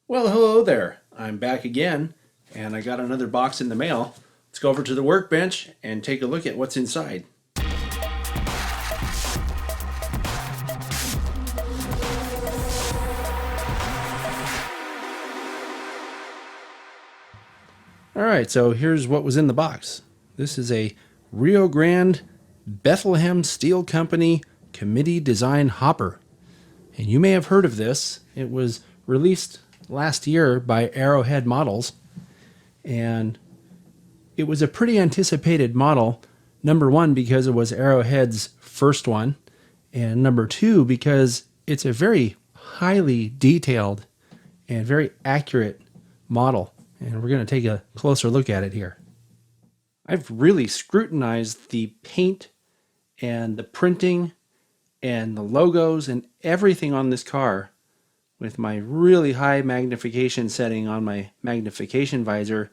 Well, hello there. I'm back again, and I got another box in the mail. Let's go over to the workbench and take a look at what's inside. All right, so here's what was in the box. This is a Rio Grande Bethlehem Steel Company Committee Design Hopper. And you may have heard of this. It was released last year by Arrowhead Models, and it was a pretty anticipated model. Number one, because it was Arrowhead's first one, and number two, because it's a very highly detailed and very accurate model. And we're going to take a closer look at it here. I've really scrutinized the paint and the printing and the logos and everything on this car with my really high magnification setting on my magnification visor,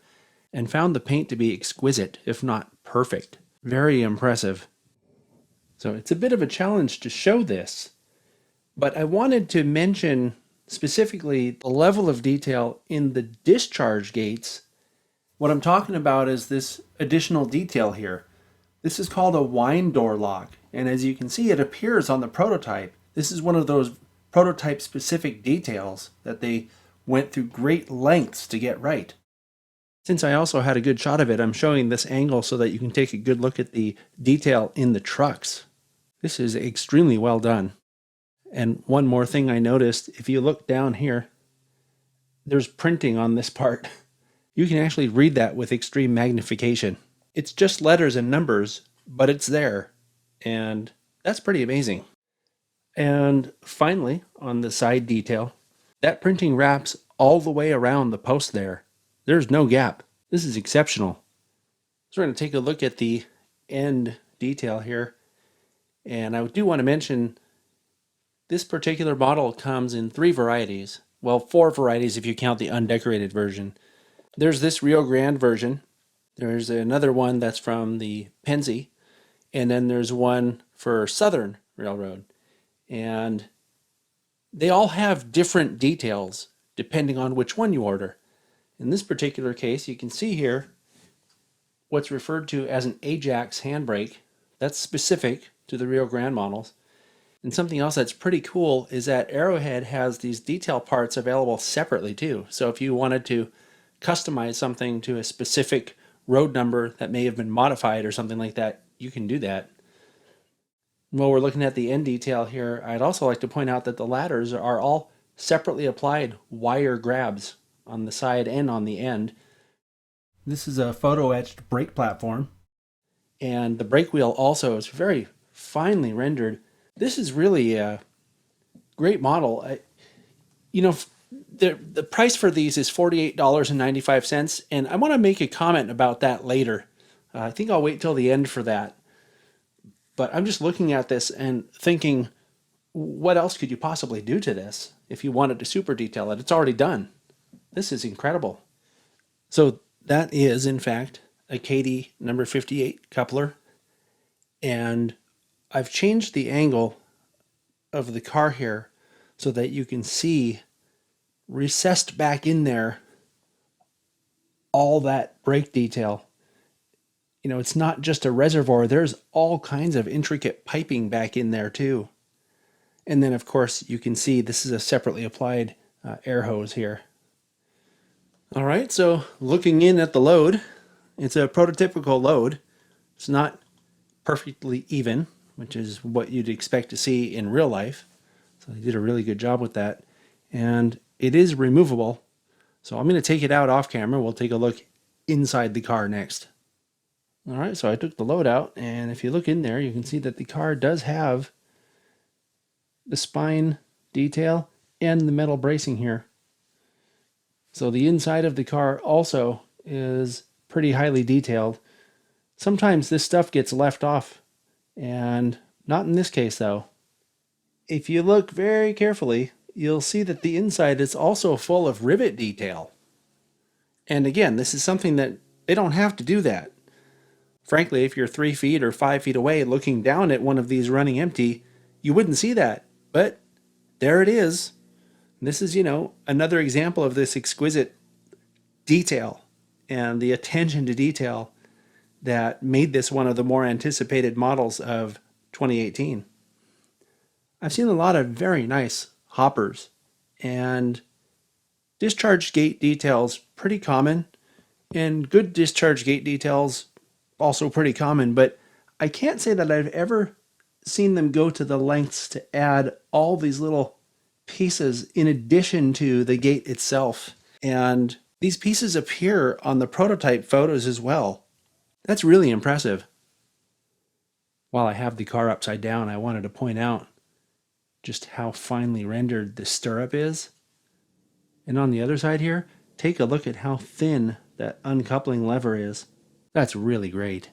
and found the paint to be exquisite, if not perfect. Very impressive. So it's a bit of a challenge to show this, but I wanted to mention specifically the level of detail in the discharge gates. What I'm talking about is this additional detail here. This is called a wind door lock, and as you can see, it appears on the prototype. This is one of those prototype specific details that they went through great lengths to get right. Since I also had a good shot of it, I'm showing this angle so that you can take a good look at the detail in the trucks. This is extremely well done. And one more thing I noticed, if you look down here, there's printing on this part. You can actually read that with extreme magnification. It's just letters and numbers, but it's there. And that's pretty amazing. And finally, on the side detail, that printing wraps all the way around the post there. There's no gap. This is exceptional. So we're going to take a look at the end detail here. And I do want to mention this particular model comes in 3 varieties. Well, 4 varieties if you count the undecorated version. There's this Rio Grande version. There's another one that's from the Penzi. And then there's one for Southern Railroad. And they all have different details depending on which one you order. In this particular case, you can see here what's referred to as an Ajax handbrake. That's specific to the Rio Grande models. And something else that's pretty cool is that Arrowhead has these detail parts available separately too. So if you wanted to customize something to a specific road number that may have been modified or something like that, you can do that. While we're looking at the end detail here, I'd also like to point out that the ladders are all separately applied wire grabs on the side and on the end. This is a photo-etched brake platform, and the brake wheel also is very finely rendered. This is really a great model. The price for these is $48.95, and I want to make a comment about that later. I think I'll wait till the end for that. But I'm just looking at this and thinking, what else could you possibly do to this if you wanted to super detail it? It's already done. This is incredible. So that is, in fact, a Katie number 58 coupler. And I've changed the angle of the car here so that you can see recessed back in there all that brake detail. You know, it's not just a reservoir. There's all kinds of intricate piping back in there too. And then, of course, you can see this is a separately applied air hose here. All right, so looking in at the load, it's a prototypical load. It's not perfectly even, which is what you'd expect to see in real life. So they did a really good job with that. And it is removable. So I'm going to take it out off camera. We'll take a look inside the car next. All right, so I took the load out, and if you look in there, you can see that the car does have the spine detail and the metal bracing here. So the inside of the car also is pretty highly detailed. Sometimes this stuff gets left off, and not in this case though. If you look very carefully, you'll see that the inside is also full of rivet detail. And again, this is something that they don't have to do that. Frankly, if you're 3 feet or 5 feet away looking down at one of these running empty, you wouldn't see that. But there it is. And this is, another example of this exquisite detail and the attention to detail that made this one of the more anticipated models of 2018. I've seen a lot of very nice hoppers, and discharge gate details pretty common, and good discharge gate details also pretty common, but I can't say that I've ever seen them go to the lengths to add all these little pieces in addition to the gate itself. And these pieces appear on the prototype photos as well. That's really impressive. While I have the car upside down, I wanted to point out just how finely rendered the stirrup is. And on the other side here, take a look at how thin that uncoupling lever is. That's really great.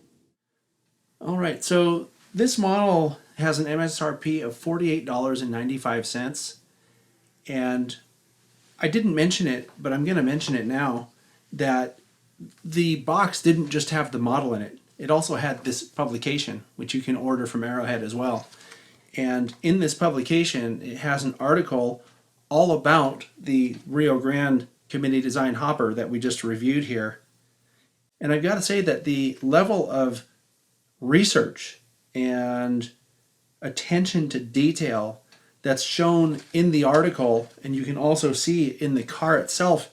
All right, so this model has an MSRP of $48.95. And I didn't mention it, but I'm going to mention it now, that the box didn't just have the model in it. It also had this publication, which you can order from Arrowhead as well. And in this publication, it has an article all about the Rio Grande Committee Design Hopper that we just reviewed here. And I've got to say that the level of research and attention to detail that's shown in the article, and you can also see in the car itself,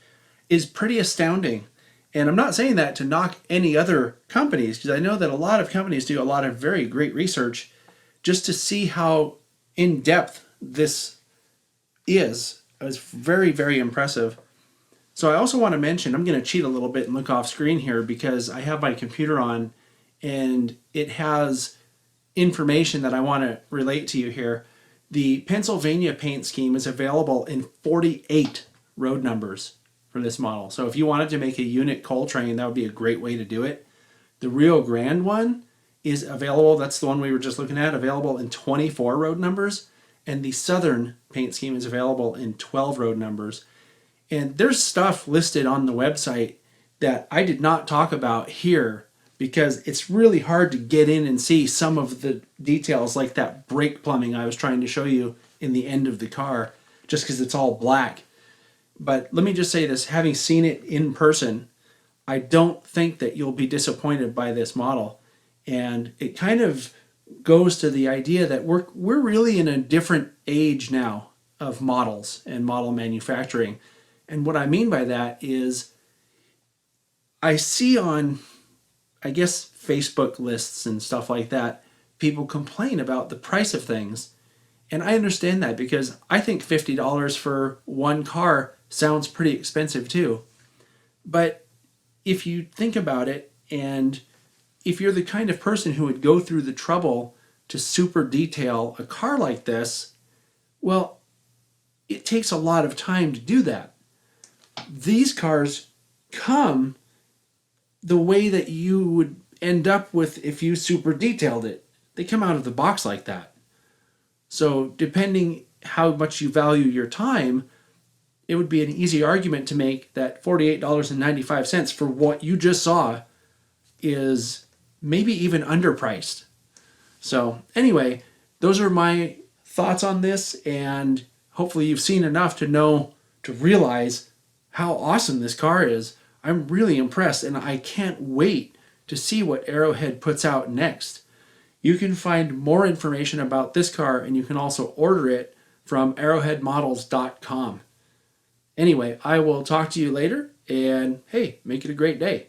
is pretty astounding. And I'm not saying that to knock any other companies, because I know that a lot of companies do a lot of very great research just to see how in-depth this is. It's very, very impressive. So I also want to mention, I'm going to cheat a little bit and look off screen here because I have my computer on and it has information that I want to relate to you here. The Pennsylvania paint scheme is available in 48 road numbers for this model. So if you wanted to make a unit Coltrane, that would be a great way to do it. The Rio Grande one is available, that's the one we were just looking at, available in 24 road numbers. And the Southern paint scheme is available in 12 road numbers. And there's stuff listed on the website that I did not talk about here because it's really hard to get in and see some of the details, like that brake plumbing I was trying to show you in the end of the car, just because it's all black. But let me just say this, having seen it in person, I don't think that you'll be disappointed by this model. And it kind of goes to the idea that we're really in a different age now of models and model manufacturing. And what I mean by that is I see on, I guess, Facebook lists and stuff like that, people complain about the price of things. And I understand that because I think $50 for one car sounds pretty expensive too. But if you think about it, and if you're the kind of person who would go through the trouble to super detail a car like this, well, it takes a lot of time to do that. These cars come the way that you would end up with if you super detailed it. They come out of the box like that. So depending how much you value your time, it would be an easy argument to make that $48.95 for what you just saw is maybe even underpriced. So anyway, those are my thoughts on this, and hopefully you've seen enough to know, to realize how awesome this car is. I'm really impressed, and I can't wait to see what Arrowhead puts out next. You can find more information about this car, and you can also order it from arrowheadmodels.com. Anyway, I will talk to you later, and hey, make it a great day.